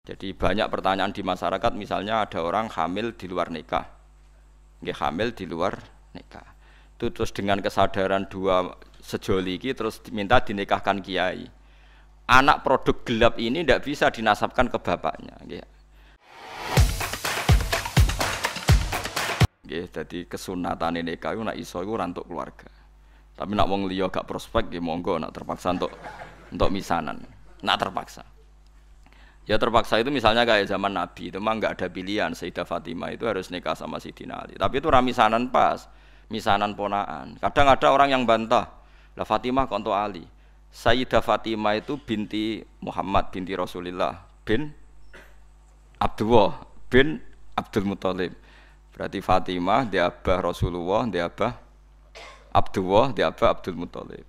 Jadi banyak pertanyaan di masyarakat, misalnya ada orang hamil di luar nikah, nggih hamil di luar nikah. Itu terus dengan kesadaran dua sejoli iki terus diminta dinikahkan kiai. Anak produk gelap ini tidak bisa dinasabkan ke bapaknya, nggih. Nggih, dadi kesunatane nikah iku nek iso iku ora entuk keluarga. Tapi nak wong liya gak prospek nggih monggo, nak terpaksa untuk misanan. Nak terpaksa. Ya terpaksa itu misalnya kayak zaman Nabi, itu memang nggak ada pilihan. Sayyidah Fatimah itu harus nikah sama Sayyidina Ali. Tapi itu ramisanan pas, misanan ponaan. Kadang ada orang yang bantah, lah Fatimah konto Ali. Sayyidah Fatimah itu binti Muhammad, binti Rasulullah, bin Abdullah, bin Abdul Muthalib. Berarti Fatimah dia abah Rasulullah, dia abah Abdullah, dia abah Abdul Muthalib.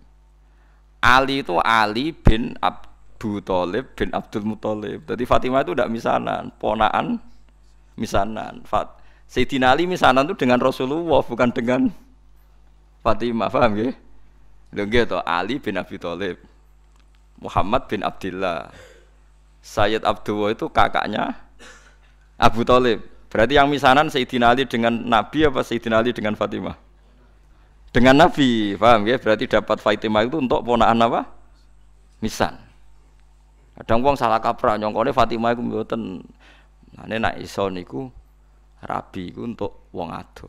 Ali itu Ali bin Abu Thalib bin Abdul Muthalib. Jadi Fatimah itu tidak misanan, ponaan misanan. Sayyidina Ali misanan itu dengan Rasulullah, bukan dengan Fatimah, paham ya? Lho nggih to, Ali bin Abi Thalib, Muhammad bin Abdullah. Sayyid Abdullah itu kakaknya Abu Thalib. Berarti yang misanan Sayyidina Ali dengan Nabi apa Sayyidina Ali dengan Fatimah? Dengan Nabi, paham ya? Berarti dapat Fatimah itu untuk ponaan apa? Misan. Kadang wong salah kaprah nyongkone Fatimah iku mboten. Mane nek iso niku rabi iku untuk wong ado.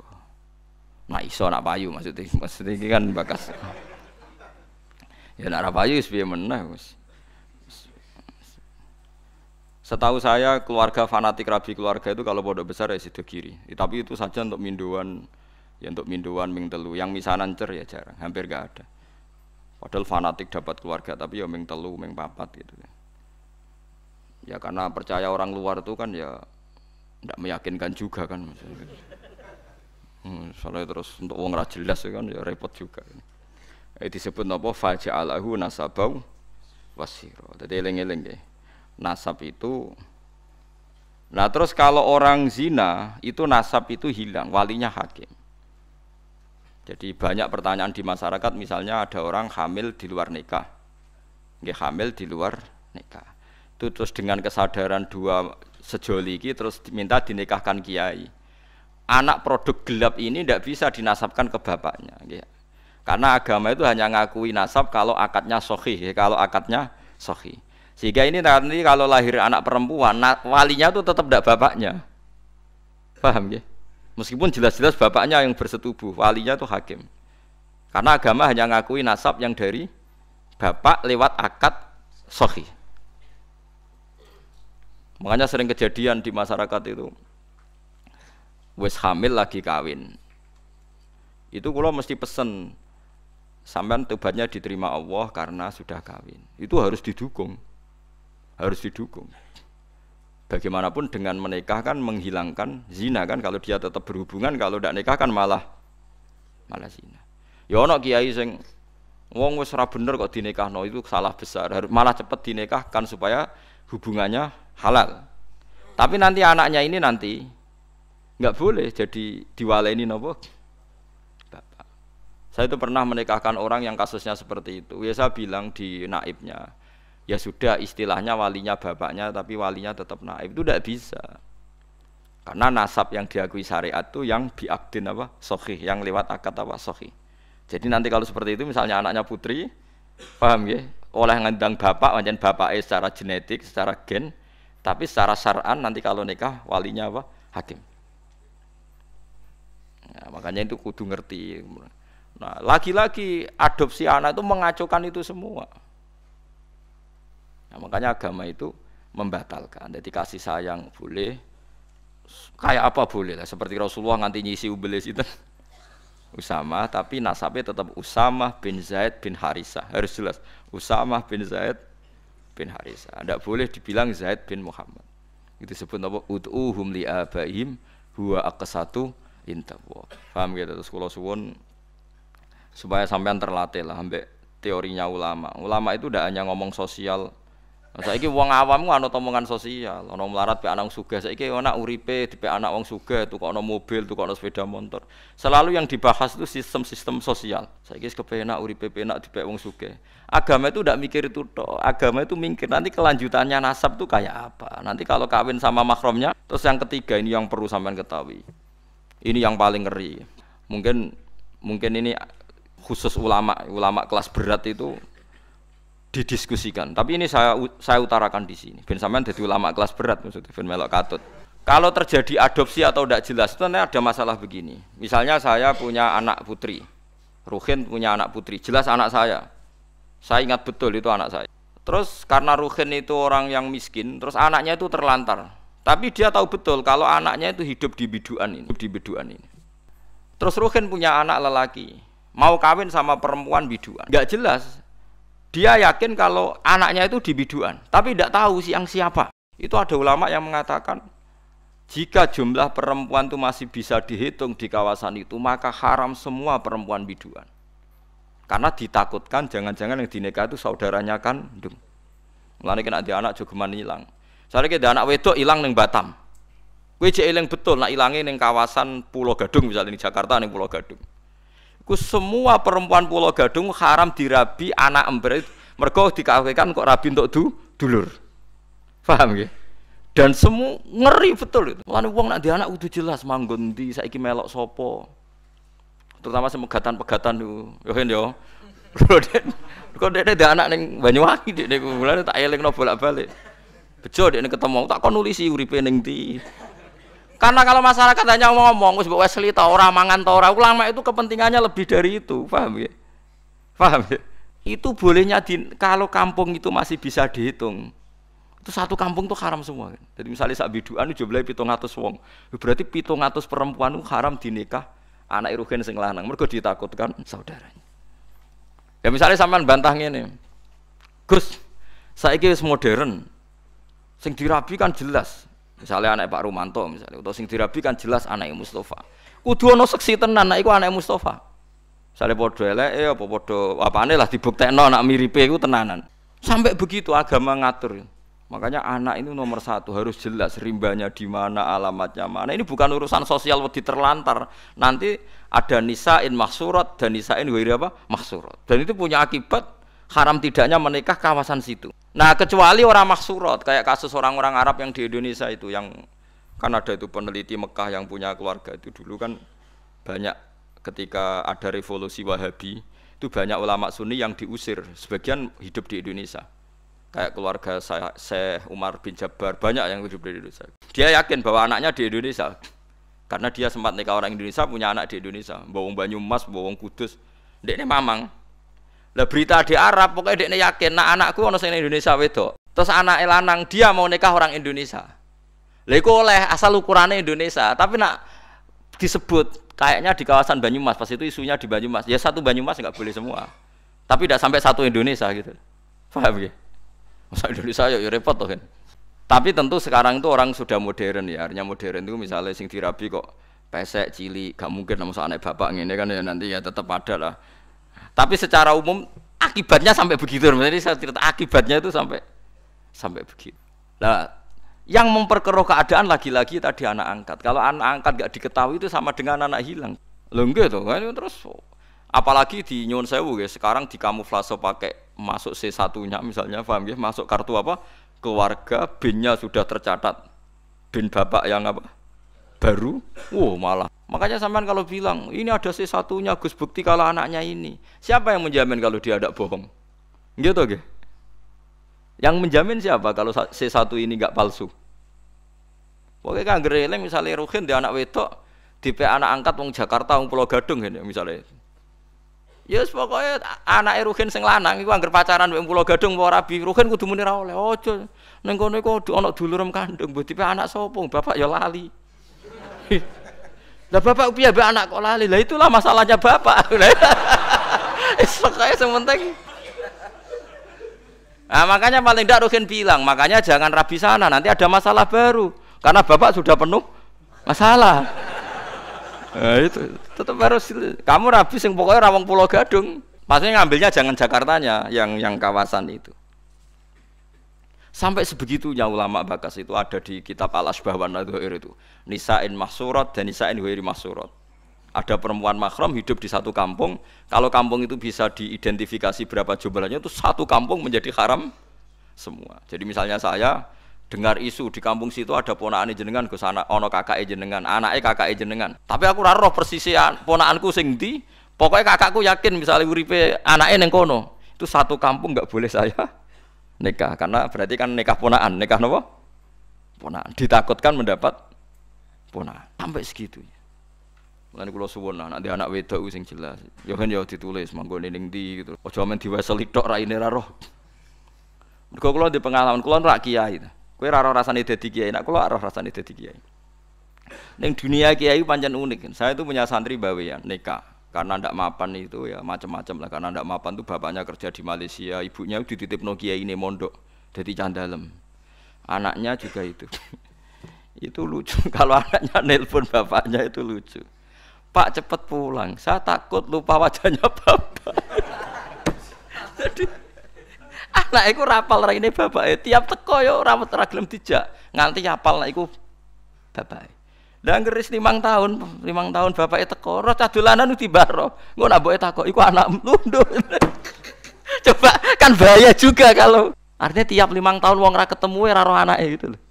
Nek iso nak payu maksudnya iki kan bakas. Ya nek ra payu wis piye meneh wis. Setahu saya keluarga fanatik rabi keluarga itu kalau pondok besar ya sido kiri. Tapi itu saja untuk minduan, ya untuk minduan ming telu. Yang misanan cer ya jarang, hampir enggak ada. Padahal fanatik dapat keluarga tapi ya ming telu, ming papat gitu. Ya karena percaya orang luar itu kan ya tidak meyakinkan juga kan. Soalnya terus untuk wong ra jelas kan ya repot juga. Disebut napa faja'alahu nasabau wasira. Dadi eling-eling nggih. Nasab itu. Nah terus kalau orang zina itu nasab itu hilang, walinya hakim. Jadi banyak pertanyaan di masyarakat, misalnya ada orang hamil di luar nikah, nggih hamil di luar nikah. Itu terus dengan kesadaran dua sejoli iki terus diminta dinikahkan kiai. Anak produk gelap ini tidak bisa dinasabkan ke bapaknya, nggih. Karena agama itu hanya ngakui nasab kalau akadnya sahih, kalau akadnya sahih. Sehingga ini nanti kalau lahir anak perempuan, walinya itu tetap tidak bapaknya. Paham ya? Meskipun jelas-jelas bapaknya yang bersetubuh, walinya itu hakim. Karena agama hanya ngakui nasab yang dari bapak lewat akad sahih. Makanya sering kejadian di masyarakat itu, wis hamil lagi kawin. Itu kalau mesti pesen, sampean tobatnya diterima Allah karena sudah kawin. Itu harus didukung. Harus didukung. Bagaimanapun dengan menikah kan menghilangkan zina kan, kalau dia tetap berhubungan, kalau tidak nikah kan malah zina. Ya ana kiai sing wong wis ora bener kok dinikahno, itu salah besar. Malah cepat dinikahkan supaya hubungannya halal. Tapi nanti anaknya ini nanti enggak boleh jadi diwaleni napa? Bapak. Saya itu pernah menikahkan orang yang kasusnya seperti itu. Ya saya bilang di naibnya, ya sudah istilahnya walinya bapaknya tapi walinya tetap naib, itu tidak bisa. Karena nasab yang diakui syariat itu yang biakdin apa? Sahih, yang lewat akad apa? Sahih. Jadi nanti kalau seperti itu misalnya anaknya putri, paham ya? Oleh ngundang bapak, pancen bapaknya secara genetik, secara gen, tapi secara syar'an nanti kalau nikah walinya apa? Hakim. Nah, makanya itu kudu ngerti. Nah, lagi-lagi adopsi anak itu mengacaukan itu semua. Nah, makanya agama itu membatalkan. Jadi kasih sayang boleh, kayak apa boleh lah. Seperti Rasulullah nganti nyisi ubelis itu Usamah, tapi nasabnya tetap Usamah bin Zaid bin Harisah. Harus jelas Usamah bin Zaid bin Harisah. Tidak boleh dibilang Zaid bin Muhammad. Itu disebut apa? Ud'uhum li abaihim huwa aqsatu indallah. Paham gitu? Terus kula suwun supaya sampean terlatih lah ambek teorinya ulama. Ulama itu tidak hanya ngomong sosial Saiki wong awam ku anut omongan sosial, ana melarat pe anak sugih. Saiki ana uripe dipek anak wong sugih, tukokno mobil, tukokno sepeda motor. Selalu yang dibahas itu sistem-sistem sosial. Saiki kepenak uripe penak dipek wong sugih. Agama itu tidak mikir itu toh. Agama itu mikir nanti kelanjutannya nasab itu kayak apa. Nanti kalau kawin sama mahramnya, terus yang ketiga ini yang perlu sampean ketahui. Ini yang paling ngeri. Mungkin ini khusus ulama kelas berat itu didiskusikan. Tapi ini saya utarakan di sini. Ben sampean dadi ulama kelas berat maksudnya ben melok katut. Kalau terjadi adopsi atau tidak jelas itu ada masalah begini. Misalnya saya punya anak putri. Ruhin punya anak putri, jelas anak saya. Saya ingat betul itu anak saya. Terus karena Ruhin itu orang yang miskin, terus anaknya itu terlantar. Tapi dia tahu betul kalau anaknya itu hidup di biduan ini. Terus Ruhin punya anak lelaki, mau kawin sama perempuan biduan. Enggak jelas. Dia yakin kalau anaknya itu di biduan, tapi tidak tahu siapa. Itu ada ulama yang mengatakan jika jumlah perempuan itu masih bisa dihitung di kawasan itu, maka haram semua perempuan biduan. Karena ditakutkan jangan-jangan yang dinikah itu saudaranya kandung. Mulane kena ada anak jogeman hilang. Soalnya kita anak wedok hilang ning Batam. Kowe cek eling betul nak ilange ning kawasan Pulau Gadung misalnya di Jakarta ning Pulau Gadung. Ku semua perempuan Pulau Gadung haram dirabi anak ember mergo dikawinkan kok rabi untuk dulur. Paham nggih? Dan semua ngeri betul itu. Mulane wong nak di anak kudu jelas manggon ndi saiki melok sapa. Terutama pegatan-pegatan niku. Yo kan yo. Kok dekne di anak ning Banyuwangi dekne mulane tak elingno bolak-balik. Bejo dekne ketemu tak kon nulisi uripe ning ndi. Karena kalau masyarakat hanya ngomong, wis mbok Wesley ta ora mangan ta ora, ulama itu kepentingannya lebih dari itu, paham ya? Paham ya? Itu bolehnya kalau kampung itu masih bisa dihitung. Itu satu kampung tuh haram semua. Jadi misalnya sak biduan jumlahe 700 wong. Berarti 700 perempuan itu haram dinikah anak Ruhin sing lanang. Mergo ditakutkan saudaranya. Ya misalnya sampean bantah ngene. Gus, saiki wis modern. Sing dirabi kan jelas. Misalnya anak Pak Rumanto misalnya, atau sing dirabi kan jelas anak Mustafa. Kudu ana seksi tenan nek iku anak Mustafa. Misalnya podo eleke apa podo apane lah dibuktekno nak miripe iku tenanan. Sampai begitu agama ngatur. Makanya anak itu nomor satu harus jelas rimbanya di mana, alamatnya mana. Ini bukan urusan sosial wedi terlantar. Nanti ada nisain mahsurat dan nisain ghairi apa? Mahsurat. Dan itu punya akibat haram tidaknya menikah kawasan situ. Nah kecuali orang mahsurat kayak kasus orang-orang Arab yang di Indonesia itu yang kan ada itu peneliti Mekah yang punya keluarga itu dulu kan banyak ketika ada revolusi Wahabi itu banyak ulama Sunni yang diusir sebagian hidup di Indonesia kayak keluarga Syekh Umar bin Jabbar banyak yang hidup di Indonesia. Dia yakin bahwa anaknya di Indonesia karena dia sempat nikah orang Indonesia punya anak di Indonesia bawang Banyumas, bawang Kudus ndekne mamang. Lah berita di Arab pokoknya dekne yakin nak anakku ono sing Indonesia wedok. Terus anak lanang dia mau nikah orang Indonesia. Lha iku oleh asal ukurannya Indonesia, tapi nak disebut kayaknya di kawasan Banyumas pas itu isunya di Banyumas. Ya satu Banyumas enggak boleh semua. Tapi tidak sampai satu Indonesia gitu. Paham ya? Masa Indonesia ya repot toh kan. Tapi tentu sekarang itu orang sudah modern ya. Artinya modern itu misalnya sing dirabi kok pesek cilik, gak mungkin sama anak bapak ngene kan ya nanti ya tetap ada lah. Tapi secara umum akibatnya sampai begitu. Jadi saya cerita akibatnya itu sampai begitu. Nah, yang memperkeruh keadaan lagi-lagi tadi anak angkat. Kalau anak angkat gak diketahui itu sama dengan anak hilang. Loh enggak tuh kan terus apalagi di Nyuwun Sewu guys, sekarang dikamuflase pakai masuk C1-nya misalnya, paham ya? Masuk kartu apa? Keluarga BIN-nya sudah tercatat. BIN bapak yang apa? Baru. Malah. Makanya sampean kalau bilang, ini ada C1-nya Gus bukti kalau anaknya ini. Siapa yang menjamin kalau dia tidak bohong? Gitu nggih. Yang menjamin siapa kalau C1 ini enggak palsu? Pokoknya kan gereleng misalnya Ruhin dia anak wedok, dipe anak angkat wong Jakarta wong Pulau Gadung ngene misalnya. Ya yes, pokoknya anak Ruhin sing lanang iku angger pacaran wong Pulau Gadung apa rabi, Ruhin kudu muni ra oleh. Ojo ning kono iku ana dulurem kandung, mbok dipe anak sapa? Bapak ya lali. Lah bapak piye mbek anak kok lali? Lah itulah masalahnya bapak. Pokoknya sementing. Nah, makanya paling tidak Ruhin bilang, makanya jangan rabi sana, nanti ada masalah baru. Karena bapak sudah penuh masalah. Nah, itu tetap harus kamu rabi sing pokoknya rawang Pulau Gadung. Maksudnya ngambilnya jangan Jakartanya, yang kawasan itu. Sampai sebegitunya ulama Bakas itu ada di kitab Al-Asbah wan Nadhair itu. Nisa'in mahsurat dan nisa'in ghairi mahsurat. Ada perempuan mahram hidup di satu kampung, kalau kampung itu bisa diidentifikasi berapa jumlahnya itu satu kampung menjadi haram semua. Jadi misalnya saya dengar isu di kampung situ ada ponakane jenengan Gus anak ana kakake jenengan, anake kakake jenengan. Tapi aku ora roh persisian ponakanku sing ndi, pokoke kakakku yakin misalnya uripe anake ning kono. Itu satu kampung enggak boleh saya nikah karena berarti kan nikah ponakan, nikah napa? Ponakan. Ditakutkan mendapat ponakan. Sampai segitunya. Mulane kula suwun nanti anak wedok sing jelas. Ya kan ya ditulis manggone ning ndi gitu. Aja men diwaseli tok raine ra roh. Mergo kula di pengalaman kula ora kiai. Kowe ora roh rasane dadi kiai, nek kula ora roh rasane dadi kiai. Ning dunia kiai pancen unik. Saya itu punya santri bawean nikah. Karena ndak mapan itu ya macam-macam lah. Karena ndak mapan itu bapaknya kerja di Malaysia, ibunya dititipno kiai ini mondok jadi candalem. Anaknya juga itu. Itu lucu kalau anaknya nelpon bapaknya itu lucu. Pak cepet pulang, saya takut lupa wajahnya bapak. Jadi anak iku rapal raine bapake, tiap teko yo ora gelem dijak, nganti apal nek iku bapake. Lah ngeris 5 tahun bapake teko, roh cadulanan dibaro. Engko nak mboke takok iku anakmu lunduk. Coba kan bahaya juga kalau artinya tiap 5 tahun wong ora ketemu ora roh anake gitu loh.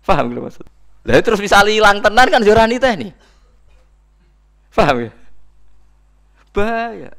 Paham lho maksud? Lah terus bisa hilang tenan kan yo ora niteh nih. Paham ya? Bahaya.